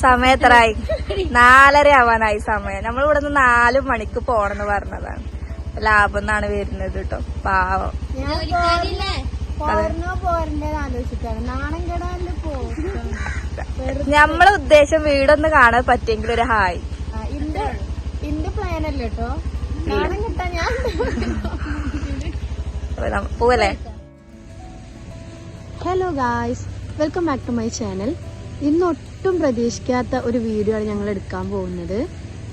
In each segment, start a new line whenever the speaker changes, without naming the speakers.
സമയം എത്രയായി? 4:30 ആവാനായി സമയം. നമ്മൾ ഇവിടെ നിന്ന് 4 മണിക്ക് പോണെന്ന് പറഞ്ഞതാണ്. ലാഭം എന്നാണ് വരുന്നത് കേട്ടോ. പാവം നമ്മളെ ഉദ്ദേശം വീടൊന്ന് കാണാൻ പറ്റിയെങ്കിൽ ഒരു ഹായ്.
എന്റെ പ്ലാനല്ല കേട്ടോ. നാണം കിട്ടാൻ ഞാൻ
പോവല്ലേ.
Hello guys, welcome back to my channel. ഇന്ന് ഒട്ടും പ്രതീക്ഷിക്കാത്ത ഒരു വീഡിയോ ആണ് ഞങ്ങൾ എടുക്കാൻ പോകുന്നത്.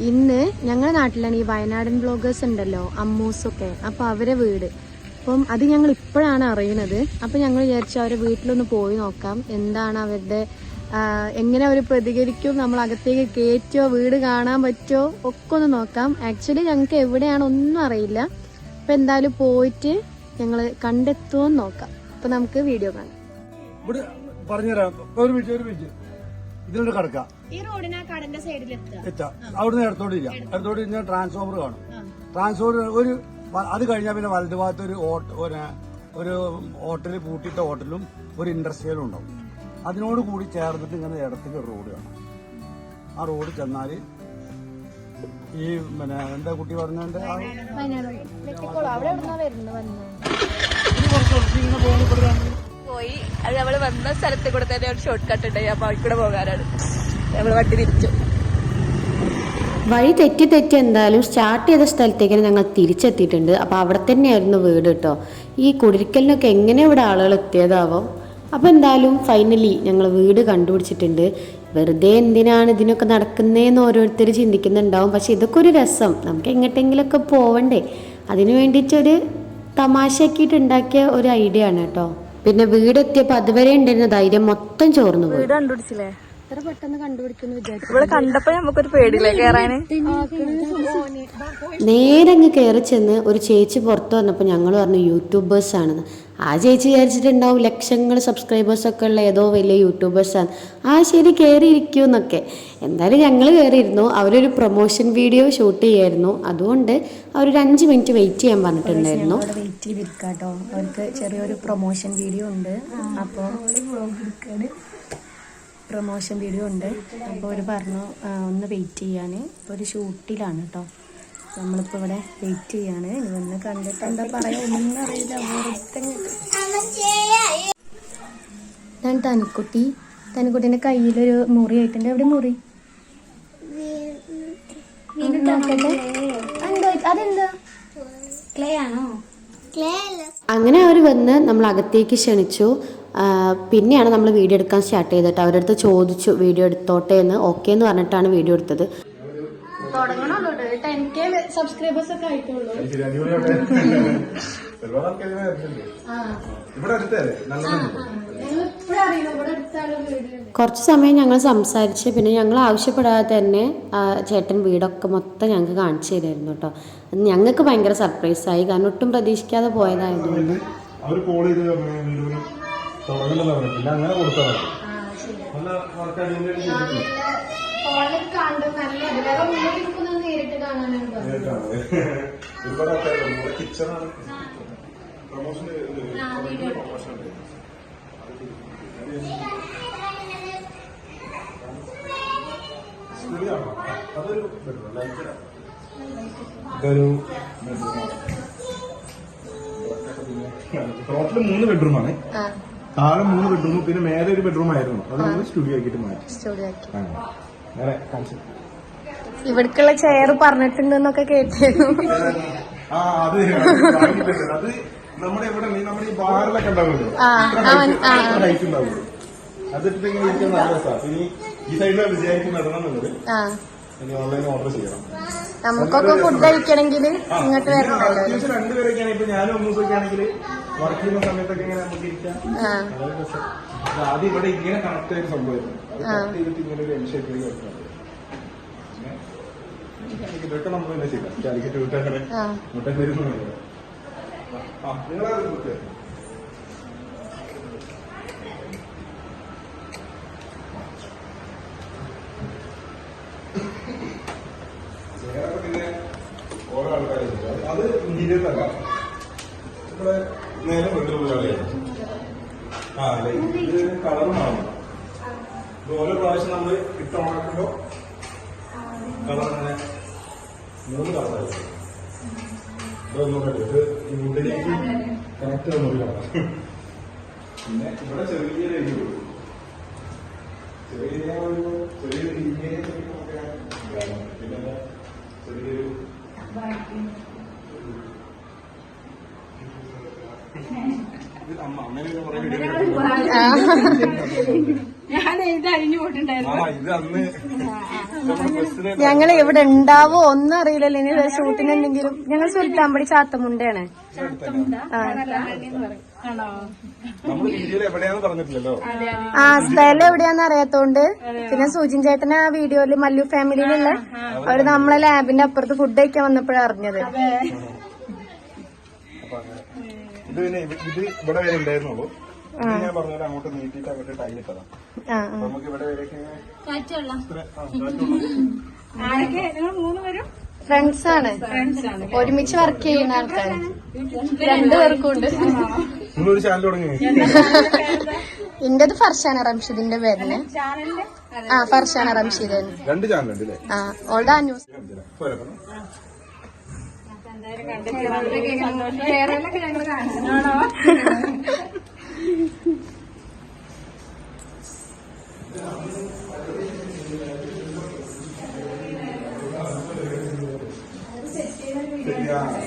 ഇന്ന് ഞങ്ങളുടെ നാട്ടിലാണ് ഈ വയനാടൻ ബ്ലോഗേഴ്സ് ഉണ്ടല്ലോ, അമ്മൂസൊക്കെ. അപ്പോൾ അവരെ വീട്, അപ്പം അത് ഞങ്ങൾ ഇപ്പോഴാണ് അറിയുന്നത്. അപ്പം ഞങ്ങൾ വിചാരിച്ചു അവരെ വീട്ടിലൊന്ന് പോയി നോക്കാം, എന്താണ് അവരുടെ എങ്ങനെ അവർ പ്രതികരിക്കും, നമ്മൾ അകത്തേക്ക് കയറ്റുമോ, വീട് കാണാൻ പറ്റുമോ ഒക്കെ ഒന്ന് നോക്കാം. ആക്ച്വലി ഞങ്ങൾക്ക് എവിടെയാണ് ഒന്നും അറിയില്ല. അപ്പം എന്തായാലും പോയിട്ട് ഞങ്ങൾ കണ്ടെത്തുമോന്ന് നോക്കാം. അപ്പം നമുക്ക് വീഡിയോ കാണാം.
പറഞ്ഞുതരാം. ഇതിലൂടെ കടക്കാം.
ഈ റോഡിന് കടന്റെ സൈഡിൽ
എത്താം. അവിടുന്ന് ഇടത്തോടില്ല. ഇടത്തോട് കഴിഞ്ഞാൽ ട്രാൻസ്ഫോമർ കാണും. ട്രാൻസ്ഫോമർ അത് കഴിഞ്ഞാൽ പിന്നെ വലതു ഭാഗത്ത് ഒരു ഹോട്ടൽ, പൂട്ടിയിട്ട ഹോട്ടലും ഒരു ഇൻഡസ്ട്രിയലും ഉണ്ടാവും. അതിനോട് കൂടി ചേർന്നിട്ട് ഇങ്ങനെ ഇടത്തേക്ക് ഒരു റോഡ് കാണാം. ആ റോഡ് ചെന്നാല് ഈ എന്താ കുട്ടി പറഞ്ഞതിന്റെ
പോയി. അത് നമ്മള് വന്ന സ്ഥലത്ത് കൂടെ തന്നെ ഒരു ഷോർട്ട് കട്ട് ഉണ്ട്. അപ്പൊ അവിടെ കൂടെ പോകാനാണ് നമ്മള് വണ്ടി തിരിച്ചു.
വഴി തെറ്റി എന്തായാലും സ്റ്റാർട്ട് ചെയ്ത സ്ഥലത്തേക്ക് ഞങ്ങൾ തിരിച്ചെത്തിയിട്ടുണ്ട്. അപ്പോൾ അവിടെ തന്നെയായിരുന്നു വീട് കേട്ടോ. ഈ കുടിരിക്കലിനൊക്കെ എങ്ങനെ ഇവിടെ ആളുകൾ എത്തിയതാവോ. അപ്പോൾ എന്തായാലും ഫൈനലി ഞങ്ങൾ വീട് കണ്ടുപിടിച്ചിട്ടുണ്ട്. വെറുതെ എന്തിനാണ് ഇതിനൊക്കെ നടക്കുന്നതെന്ന് ഓരോരുത്തർ ചിന്തിക്കുന്നുണ്ടാവും. പക്ഷെ ഇതൊക്കെ ഒരു രസം, നമുക്ക് എങ്ങോട്ടെങ്കിലൊക്കെ പോവണ്ടേ, അതിന് വേണ്ടിയിട്ടൊരു തമാശയാക്കിയിട്ട് ഉണ്ടാക്കിയ ഒരു ഐഡിയ ആണ് കേട്ടോ. പിന്നെ വീടെത്തിയപ്പോൾ അതുവരെ ഉണ്ടായിരുന്ന ധൈര്യം മൊത്തം ചോർന്നു പോയി.
വീട് കണ്ടുപിടിച്ചില്ലേ?
എത്ര പെട്ടെന്ന് കണ്ടുപിടിക്കുന്നു വിചാരിച്ചു.
ഇവിടെ കണ്ടപ്പോ നമുക്കൊരു പേടിയില്ലേ കയറാന്.
നേരെ അങ്ങ് കയറി ചെന്ന് ഒരു ചേച്ചി പുറത്ത് വന്നപ്പോൾ ഞങ്ങൾ പറഞ്ഞു യൂട്യൂബേഴ്സ് ആണെന്ന്. ആ ചേച്ചി വിചാരിച്ചിട്ടുണ്ടാവും ലക്ഷങ്ങൾ സബ്സ്ക്രൈബേഴ്സൊക്കെ ഉള്ള ഏതോ വലിയ യൂട്യൂബേഴ്സാണ്. ആ ശരി, കയറിയിരിക്കുമെന്നൊക്കെ. എന്തായാലും ഞങ്ങൾ കയറിയിരുന്നു. അവരൊരു പ്രൊമോഷൻ വീഡിയോ ഷൂട്ട് ചെയ്യായിരുന്നു. അതുകൊണ്ട് അവരൊരു 5 മിനിറ്റ് വെയിറ്റ് ചെയ്യാൻ പറഞ്ഞിട്ടുണ്ടായിരുന്നു.
വെയിറ്റ് ചെയ്തിരിക്കാട്ടോ, അവർക്ക് ചെറിയൊരു പ്രൊമോഷൻ വീഡിയോ ഉണ്ട്. അപ്പോൾ അവർ പറഞ്ഞു ഒന്ന് വെയിറ്റ് ചെയ്യാൻ. ഇപ്പോൾ ഒരു ഷൂട്ടിലാണ് കേട്ടോ. നമ്മളിപ്പോൾ ഇവിടെ വെയിറ്റ് ചെയ്യാണ്. ഇനി വന്ന് കണ്ടിട്ട് എന്താ പറയാ ഒന്നും അറിയില്ല. ഞാൻ തനിക്കുട്ടീൻ്റെ കയ്യിലൊരു മുറി ആയിട്ടുണ്ട്. എവിടെ മുറി? അതെന്താ, ക്ലേ ആണോ?
അങ്ങനെ അവർ വന്ന് നമ്മൾ അകത്തേക്ക് ക്ഷണിച്ചു. പിന്നെയാണ് നമ്മൾ വീഡിയോ എടുക്കാൻ സ്റ്റാർട്ട് ചെയ്തിട്ട് അവരുടെ അടുത്ത് ചോദിച്ചു വീഡിയോ എടുത്തോട്ടെ എന്ന്. ഓക്കെ എന്ന് പറഞ്ഞിട്ടാണ് വീഡിയോ എടുത്തത്.
സബ്സ്ക്രൈബേഴ്സ് ഒക്കെ ആയിട്ടുള്ളൂ.
കുറച്ച് സമയം ഞങ്ങൾ സംസാരിച്ച് പിന്നെ ഞങ്ങൾ ആവശ്യപ്പെടാതെ തന്നെ ചേട്ടൻ വീടൊക്കെ മൊത്തം ഞങ്ങൾക്ക് കാണിച്ചു തരുമായിരുന്നു കേട്ടോ. ഞങ്ങൾക്ക് ഭയങ്കര സർപ്രൈസായി, കാരണം ഒട്ടും പ്രതീക്ഷിക്കാതെ പോയതായതുകൊണ്ട്.
ടോട്ടല് 3 ബെഡ്റൂമാണ്. താഴെ 3 ബെഡ്റൂം, പിന്നെ മേലെ ഒരു ബെഡ്റൂം ആയിരുന്നു. അത് നമ്മൾ സ്റ്റുഡിയോ ആക്കിയിട്ട് മാറ്റി.
ഇവിടേക്കുള്ള ചെയർ പറഞ്ഞിട്ടുണ്ടെന്നൊക്കെ കേട്ടിരുന്നു.
അത് നമ്മുടെ ഇവിടെ നമ്മുടെ ഈ ബാറിലൊക്കെ ഉണ്ടാവുമല്ലോ, ഹൈറ്റ് ഉണ്ടാവുള്ളൂ. അതിട്ട് ഇങ്ങനെ ഇരിക്കാൻ നല്ല രസമാണ്. ഇനി ഈ സൈഡിലാണ് വിചാരിക്കും നടണമെന്നുള്ളത്. ഇനി ഓൺലൈൻ ഓർഡർ ചെയ്യണം.
നമുക്കൊക്കെ ഫുഡ് കഴിക്കണമെങ്കിൽ ഇങ്ങോട്ട് വരണല്ലോ.
അത്യാവശ്യം 2 പേരൊക്കെയാണ്. ഇപ്പൊ ഞാനും ഒന്നൂസൊക്കെ ആണെങ്കിൽ വർക്ക് ചെയ്യുന്ന സമയത്തൊക്കെ ഇങ്ങനെ നമുക്ക് ഇരിക്കാം. വളരെ രസം. ആദ്യം ഇവിടെ ഇങ്ങനെ കണക്ട് ചെയ്ത സംഭവമായിരുന്നു. അത് കണക്ട് ചെയ്തിട്ട് ഇങ്ങനെ ഒരു എൻഷേപ്പിലേക്ക് വെക്കണം. ഇതൊക്കെ നമ്മൾ തന്നെ ചെയ്യാം. കാലിക്കറ്റ് വിട്ടങ്ങനെ മുട്ടൻ വരുന്നു. നിങ്ങളെ പിന്നെ ഓരോ ആൾക്കാരുണ്ട്. അത് ഇന്റീരിയറിലല്ല, ഇവിടെ നേരെ ബെഡ്റൂമിലാണ്. ഇത് കളറും ആവും.
ഓരോ പ്രാവശ്യം നമ്മൾ ഇട്ട് ഉണക്കുമ്പോൾ കളർ അങ്ങനെ 3 കളറായിരിക്കും. ഇതൊന്നുകൂടെ ഇത് ഈ വുഡിലേക്ക് കണക്ട് ചെയ്യുന്നൊരു കളർ. പിന്നെ ഇവിടെ ചെറിയൊരു എരി കൊടുക്കും. ചെറിയൊരു പിന്നെ ചെറിയൊരു ഇത് അങ്ങനെ കുറെ ഇത് അന്ന്
ഞങ്ങൾ ഇവിടെ ഉണ്ടാവോ ഒന്നും അറിയില്ലല്ലോ. ഇനി ഷൂട്ടിന് എന്തെങ്കിലും ഞങ്ങൾ സുൽത്താൻപടി ചാത്തമുണ്ടയാണ്.
നമ്മള് വീഡിയോയിൽ എവിടെയാന്ന് പറഞ്ഞിട്ടില്ലല്ലോ.
ആ സ്ഥലം എവിടെയാന്ന് അറിയാത്തോണ്ട് പിന്നെ സുജിൻ ചേട്ടൻ ആ വീഡിയോയില് മല്ലു ഫാമിലിയിലുള്ള അവര് നമ്മളെ ലാബിന്റെ അപ്പുറത്ത് ഫുഡ് കഴിക്കാൻ വന്നപ്പോഴാണ് അറിഞ്ഞത്.
ഇത് പിന്നെ ഇത് ഇവിടെ വരെ ഉണ്ടായിരുന്നുള്ളൂ. ഞാൻ പറഞ്ഞത് അങ്ങോട്ട് നീട്ടിട്ട് അങ്ങോട്ട് ടൈലിട്ടതാ. നമുക്ക് ഇവിടെ വരെയൊക്കെ
ഫ്രണ്ട്സ് ആണ്, ഒരുമിച്ച് വർക്ക് ചെയ്യുന്ന ആൾക്കാർ. 2 പേർക്കും ഉണ്ട്.
നിങ്ങളൊരു ചാനൽ തുടങ്ങി.
ഇന്റത് ഫർഷാന റംഷീദിന്റെ പേരിന്. ആ ഫർഷാന റംഷീദ്
2 ചാനലുണ്ട് അല്ലേ?
ആ ഓൾഡ് ന്യൂസ്.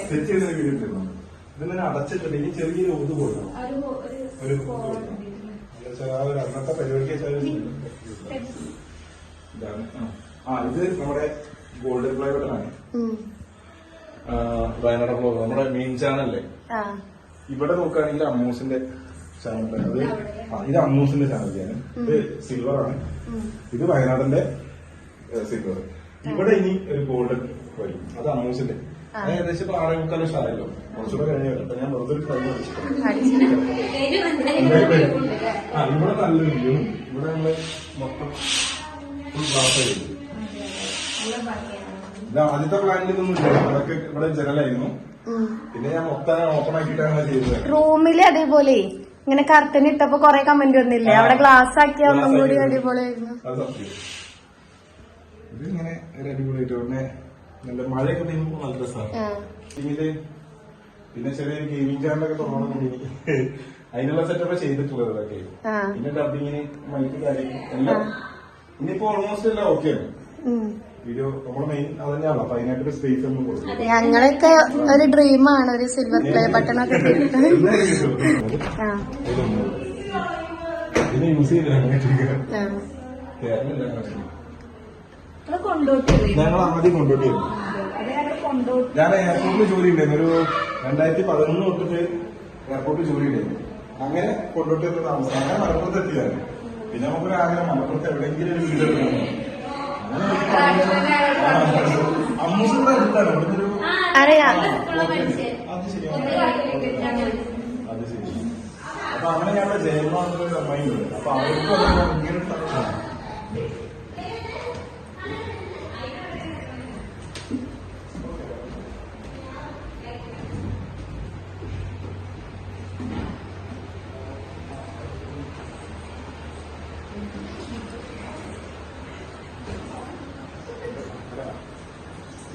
സെറ്റ് ചെയ്ത വീഡിയോ ഇട്ടിരുന്നു. ഇതിങ്ങനെ അടച്ചിട്ടിട്ട് ഇനി ചെറിയൊരു ഒതു കൊടുക്കണം. ഒരു ആ ഒരു അന്നത്തെ പരിപാടിക്ക് ഇതാണ്. ഇത് നമ്മുടെ ഗോൾഡൻ പ്ലേ ബട്ടനാണ്. വയനാട് ബ്ലോഗ് നമ്മുടെ മെയിൻ ചാനലല്ലേ. ഇവിടെ നോക്കുകയാണെങ്കിൽ അമ്മൂസിന്റെ ചാനൽ. അത് ഇത് അമ്മൂസിന്റെ ചാനലാണ്. ഇത് സിൽവർ ആണ്. ഇത് വയനാടിന്റെ സിൽവർ. ഇവിടെ ഇനി ഒരു ഗോൾഡൻ വരും. അത് അമ്മൂസിന്റെ. ഏകദേശം ഇപ്പൊ 6.25 ലക്ഷമായല്ലോ. കുറച്ചുകൂടെ കഴിഞ്ഞു വരും. അപ്പൊ ഞാൻ വെറുതെ ഒരു ട്രെയിൻ ഇവിടെ നല്ലൊരു വ്യൂ. ഇവിടെ നമ്മള് മൊത്തം ഫുൾ ഗ്ലാസ് ആയിരുന്നു. ഇത് ആദ്യത്തെ പ്ലാനിൽ ഇതൊന്നും ഇല്ല. അതൊക്കെ ഇവിടെ ജനലായിരുന്നു. പിന്നെ ഞാൻ മൊത്തം ഓപ്പൺ ആക്കിയിട്ടാണ് ചെയ്തത്.
റൂമില് അതേപോലെ ഇങ്ങനെ കർട്ടൻ ഇട്ടപ്പോ കൊറേ കമന്റ് വന്നില്ലേ, അവിടെ ഗ്ലാസ് ആക്കിയ ഒന്നും കൂടി അടിപൊളിയായിരുന്നു.
അത് സത്യം. ഇത് ഇങ്ങനെ ഒരു അടിപൊളിയായിട്ട് പിന്നെ നല്ല മഴയൊക്കെ പെയ്യുമ്പോൾ നല്ല രസമാണ്. പിന്നെ ചെറിയൊരു ഗെയിമിംഗ് ചാനലൊക്കെ തുടങ്ങണം. അതിനുള്ള സെറ്റപ്പ് ചെയ്തിട്ടുള്ളത് ഇതൊക്കെ. പിന്നെ ഡബിങ്ങിന് മൈക്ക് കാര്യം എല്ലാം ഇനിയിപ്പോ ഓൾമോസ്റ്റ് എല്ലാം ഓക്കെയാണ്. വീഡിയോ നമ്മുടെ മെയിൻ അത് തന്നെയാണല്ലോ. അപ്പൊ അതിനായിട്ടൊരു സ്പേസ് ഒന്നും കൊടുക്കും.
ഞങ്ങളൊക്കെ ഒരു ഡ്രീമാണ് ഒരു സിൽവർ പ്ലേ ബട്ടൺ ഒക്കെ
ഇതിനെ യൂസ് ചെയ്തില്ല. ഞങ്ങൾ ആദ്യം കൊണ്ടോട്ടിയായിരുന്നു. ഞാൻ എയർപോർട്ടിൽ ജോലി ഉണ്ടായിരുന്നു. ഒരു 2011 തൊട്ടിട്ട് എയർപോർട്ടിൽ ജോലി ഉണ്ടായിരുന്നു. അങ്ങനെ കൊണ്ടോട്ടി താമസം. അങ്ങനെ മലപ്പുറത്ത് എത്തിയതാണ്. പിന്നെ നമുക്കൊരു ആഗ്രഹം മലപ്പുറത്ത് എവിടെയെങ്കിലും ഒരു വീട് എടുക്കണം. അമ്മൂസിന്റെ അടുത്താണ് ഇവിടുന്ന് ഒരു
അറിയാം.
അത് ശരിയാണ്. അത് ശരി. അപ്പൊ അങ്ങനെ ഞങ്ങളുടെ ജയമാണെന്നൊരു അമ്മയുണ്ട്. അപ്പൊ അവർക്കും ഇങ്ങനെ തടസ്സമാണ്.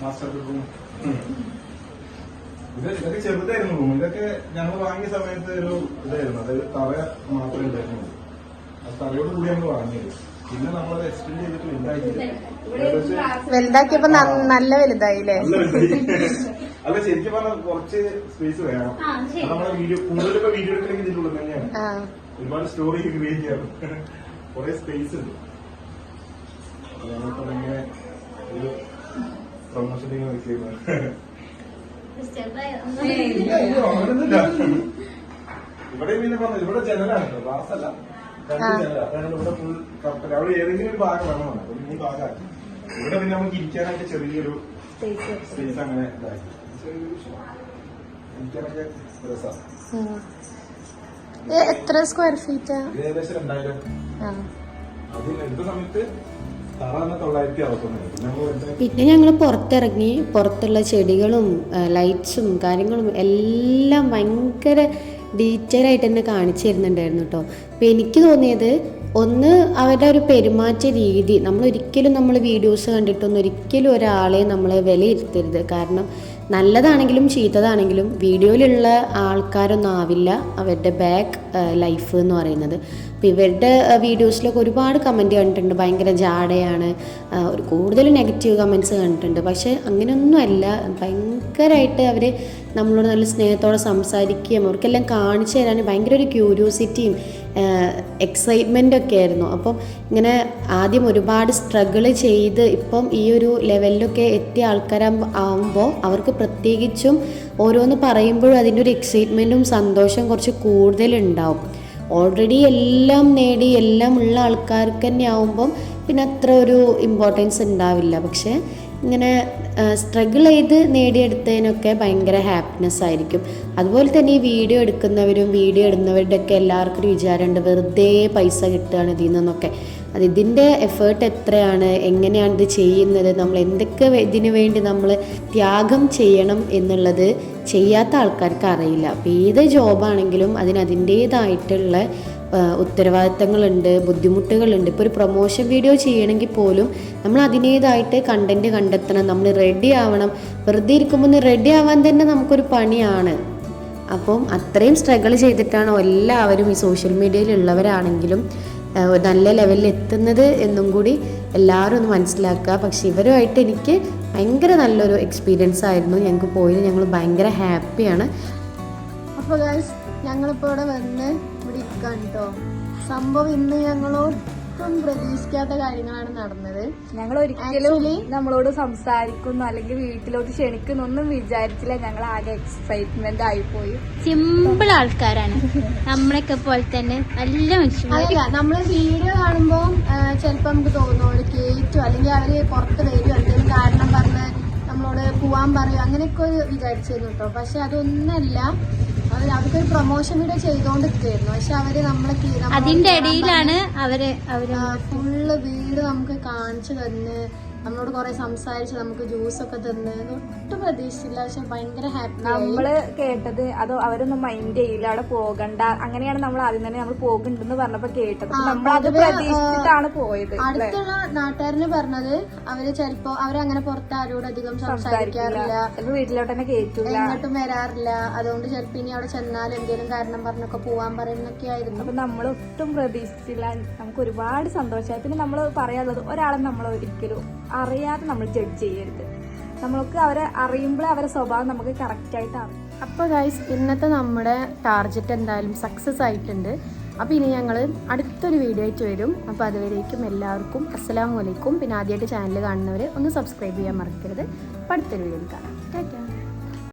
Master bedroom. ഇതൊക്കെ ചെറുതായിരുന്നു റൂം. ഇതൊക്കെ ഞങ്ങൾ വാങ്ങിയ സമയത്ത് ഒരു ഇതായിരുന്നു. അതായത് തറ മാത്രമേ ഉണ്ടായിരുന്നുള്ളൂ. ആ തറയോട് കൂടി ഞങ്ങൾ വാങ്ങിയത്. പിന്നെ നമ്മളത് എക്സ്റ്റെൻഡ് ചെയ്തിട്ട്
വലുതാക്കിയപ്പോ നല്ല വലുതായില്ലേ?
അല്ല ശരിക്കും പറഞ്ഞാൽ കുറച്ച് സ്പേസ് വേണം. നമ്മളെ വീഡിയോ കൂടുതലൊക്കെ വീഡിയോ എടുക്കണമെങ്കിൽ ഇതിന്റെ ഉള്ളിൽ തന്നെയാണ്. ഒരുപാട് സ്റ്റോറി ക്രിയേറ്റ് ചെയ്യാറ്. കുറെ സ്പേസ് ഉണ്ട്. ഞങ്ങൾക്ക് അങ്ങനെ ഒരു പ്രൊമോഷനിങ് വെക്കുന്നത്. ഇവിടെ പിന്നെ പറഞ്ഞു ഇവിടെ ജനലാണ് കേട്ടോ, ഗ്ലാസ് അല്ല. 2 ജനല. അതാണ് ഇവിടെ ഫുൾ കപ്പൽ. അവിടെ ഏതെങ്കിലും ഒരു ഭാഗം വേണമെന്നാണ്. അപ്പൊ ഈ ഭാഗമാക്കി ഇവിടെ പിന്നെ നമുക്ക് ഇരിക്കാനായിട്ട് ചെറിയൊരു സ്പേസ് അങ്ങനെ ഇതാക്കി. ഇരിക്കാനൊക്കെ രസമാണ്.
എത്ര സ്ക്വയർ ഫീറ്റ്?
ഏകദേശം 2000. അതിന് എടുത്ത സമയത്ത്
പിന്നെ ഞങ്ങൾ പുറത്തിറങ്ങി. പുറത്തുള്ള ചെടികളും ലൈറ്റ്സും കാര്യങ്ങളും എല്ലാം ഭയങ്കര ഡീറ്റെയിൽ ആയിട്ട് തന്നെ കാണിച്ചു തരുന്നുണ്ടായിരുന്നു കേട്ടോ. അപ്പം എനിക്ക് തോന്നിയത് ഒന്ന് അവരുടെ ഒരു പെരുമാറ്റ രീതി, നമ്മൾ വീഡിയോസ് കണ്ടിട്ടൊന്നും ഒരിക്കലും ഒരാളെ നമ്മൾ വിലയിരുത്തരുത്. കാരണം നല്ലതാണെങ്കിലും ചീത്തതാണെങ്കിലും വീഡിയോയിലുള്ള ആൾക്കാരൊന്നും ആവില്ല അവരുടെ ബാക്ക് ലൈഫ് എന്ന് പറയുന്നത്. അപ്പോൾ ഇവരുടെ വീഡിയോസിലൊക്കെ ഒരുപാട് കമൻറ്റ് കണ്ടിട്ടുണ്ട്, ഭയങ്കര ജാടയാണ്, ഒരു കൂടുതൽ നെഗറ്റീവ് കമൻറ്റ്സ് കണ്ടിട്ടുണ്ട്. പക്ഷേ അങ്ങനെയൊന്നുമല്ല, ഭയങ്കരമായിട്ട് അവർ നമ്മളോട് നല്ല സ്നേഹത്തോടെ സംസാരിക്കുകയും അവർക്കെല്ലാം കാണിച്ചു തരാൻ ഭയങ്കര ഒരു ക്യൂരിയോസിറ്റിയും എക്സൈറ്റ്മെൻ്റ് ഒക്കെ ആയിരുന്നു. അപ്പം ഇങ്ങനെ ആദ്യം ഒരുപാട് സ്ട്രഗിൾ ചെയ്ത് ഇപ്പം ഈ ഒരു ലെവലിലൊക്കെ എത്തിയ ആൾക്കാരാകുമ്പോൾ അവർക്ക് പ്രത്യേകിച്ചും ഓരോന്ന് പറയുമ്പോഴും അതിൻ്റെ ഒരു എക്സൈറ്റ്മെൻറ്റും സന്തോഷം കുറച്ച് കൂടുതലുണ്ടാവും. ഓൾറെഡി എല്ലാം നേടി എല്ലാം ഉള്ള ആൾക്കാർക്ക് തന്നെ ആവുമ്പം പിന്നെ അത്ര ഒരു ഇമ്പോർട്ടൻസ് ഉണ്ടാവില്ല. പക്ഷേ ഇങ്ങനെ സ്ട്രഗിൾ ചെയ്ത് നേടിയെടുത്തതിനൊക്കെ ഭയങ്കര ഹാപ്പിനെസ് ആയിരിക്കും. അതുപോലെ തന്നെ ഈ വീഡിയോ എടുക്കുന്നവരും വീഡിയോ ഇടുന്നവരുടെ ഒക്കെ എല്ലാവർക്കും ഒരു വിചാരമുണ്ട്, വെറുതെ പൈസ കിട്ടുകയാണ് ഇതിൽ നിന്നൊക്കെ. ഇതിൻ്റെ എഫേർട്ട് എത്രയാണ്, എങ്ങനെയാണ് ഇത് ചെയ്യുന്നത്, നമ്മൾ എന്തൊക്കെ ഇതിനു വേണ്ടി നമ്മൾ ത്യാഗം ചെയ്യണം എന്നുള്ളത് ചെയ്യാത്ത ആൾക്കാർക്ക് അറിയില്ല. അപ്പോൾ ഏത് ജോബാണെങ്കിലും അതിൻ്റേതായിട്ടുള്ള ഉത്തരവാദിത്തങ്ങളുണ്ട്, ബുദ്ധിമുട്ടുകളുണ്ട്. ഇപ്പോൾ ഒരു പ്രൊമോഷൻ വീഡിയോ ചെയ്യണമെങ്കിൽ പോലും നമ്മൾ അതിൻ്റേതായിട്ട് കണ്ടൻറ്റ് കണ്ടെത്തണം, നമ്മൾ റെഡി ആവണം. വെറുതെ ഇരിക്കുമ്പോൾ റെഡി ആവാൻ തന്നെ നമുക്കൊരു പണിയാണ്. അപ്പം അത്രയും സ്ട്രഗിൾ ചെയ്തിട്ടാണ് എല്ലാവരും ഈ സോഷ്യൽ മീഡിയയിലുള്ളവരാണെങ്കിലും നല്ല ലെവലിൽ എത്തുന്നത് എന്നും കൂടി എല്ലാവരും ഒന്ന് മനസ്സിലാക്കുക. പക്ഷെ ഇവരുമായിട്ട് എനിക്ക് ഭയങ്കര നല്ലൊരു എക്സ്പീരിയൻസ് ആയിരുന്നു. ഞങ്ങൾക്ക് പോയത് ഞങ്ങൾ ഭയങ്കര ഹാപ്പിയാണ്.
അപ്പോൾ ഗൈസ് ഞങ്ങളിപ്പോൾ ഇവിടെ വന്ന് ഇവിടെ ഇരിക്കാൻ കേട്ടോ. സംഭവം ഇന്ന് ഞങ്ങളൊട്ടും പ്രതീക്ഷിക്കാത്ത കാര്യങ്ങളാണ് നടന്നത്.
ഞങ്ങൾ ഒരിക്കലും നമ്മളോട് സംസാരിക്കുന്നു അല്ലെങ്കിൽ വീട്ടിലോട്ട് ക്ഷണിക്കുന്നൊന്നും വിചാരിച്ചില്ല. ഞങ്ങൾ ആകെ എക്സൈറ്റ്മെന്റ് ആയിപ്പോയി.
സിമ്പിൾ ആൾക്കാരാണ് നമ്മളൊക്കെ പോലെ തന്നെ, നല്ല മനുഷ്യന്മാർ.
അതല്ല, നമ്മൾ വീഡിയോ കാണുമ്പോൾ ചിലപ്പോൾ നമുക്ക് തോന്നും ഒരു കേറ്റോ അല്ലെങ്കിൽ അവര് പുറത്ത് വരുമോ എന്തെങ്കിലും കാരണം പറഞ്ഞ് നമ്മളോട് പോവാൻ പറയുമോ അങ്ങനെയൊക്കെ വിചാരിച്ചിരുന്നു കേട്ടോ. പക്ഷെ അതൊന്നല്ല, അവർക്കൊരു പ്രൊമോഷൻ വീഡിയോ ചെയ്തോണ്ടിരിക്കുകയായിരുന്നു. പക്ഷെ അവര്
അതിന്റെ ഇടയിലാണ് അവര്
ഫുള്ള് വീട് നമുക്ക് കാണിച്ചു തന്ന് നമ്മളോട് കുറെ സംസാരിച്ച് നമുക്ക് ജ്യൂസൊക്കെ തന്ന് ഒട്ടും പ്രതീക്ഷിച്ചില്ല. പക്ഷെ ഭയങ്കര ഹാപ്പി.
നമ്മള് കേട്ടത് അതോ അവരൊന്നും മൈൻഡ് ചെയ്യില്ല, അവിടെ പോകണ്ട, അങ്ങനെയാണ് നമ്മൾ ആദ്യം തന്നെ നമ്മൾ പോകുന്നുണ്ടെന്ന് പറഞ്ഞപ്പോ കേട്ടത്. നമ്മളത് പ്രതീക്ഷിച്ചിട്ടാണ് പോയത്.
അടുത്തുള്ള നാട്ടുകാരന് പറഞ്ഞത് അവര് ചിലപ്പോ അവരങ്ങനെ പുറത്ത് ആരോട് അധികം സംസാരിക്കാറില്ല,
വീട്ടിലോട്ട് തന്നെ കേട്ടില്ല,
എങ്ങോട്ടും വരാറില്ല. അതുകൊണ്ട് ചിലപ്പോ ഇനി അവിടെ ചെന്നാൽ എന്തെങ്കിലും കാരണം പറഞ്ഞൊക്കെ പോവാൻ പറയുന്നൊക്കെ ആയിരുന്നു.
അപ്പൊ നമ്മൾ ഒട്ടും പ്രതീക്ഷിച്ചില്ല. നമുക്ക് ഒരുപാട് സന്തോഷമായി. പിന്നെ നമ്മൾ പറയാനുള്ളത്, ഒരാളെ നമ്മൾ ഒരിക്കലും അറിയാതെ നമ്മൾ ജഡ്ജ് ചെയ്യരുത്. നമ്മൾക്ക് അവരെ അറിയുമ്പോൾ അവരെ സ്വഭാവം നമുക്ക് കറക്റ്റായിട്ട് അറിയാം.
അപ്പോൾ ഗൈസ് ഇന്നത്തെ നമ്മുടെ ടാർഗറ്റ് എന്തായാലും സക്സസ് ആയിട്ടുണ്ട്. അപ്പോൾ ഇനി ഞങ്ങൾ അടുത്തൊരു വീഡിയോ ആയിട്ട് വരും. അപ്പോൾ അതുവരേക്കും എല്ലാവർക്കും അസ്സലാമു അലൈക്കും. പിന്നെ ആദ്യമായിട്ട് ചാനൽ കാണുന്നവർ ഒന്ന് സബ്സ്ക്രൈബ് ചെയ്യാൻ മറക്കരുത്. അപ്പോൾ അടുത്തൊരു വീഡിയോയിൽ കാണാം. ടാറ്റാ.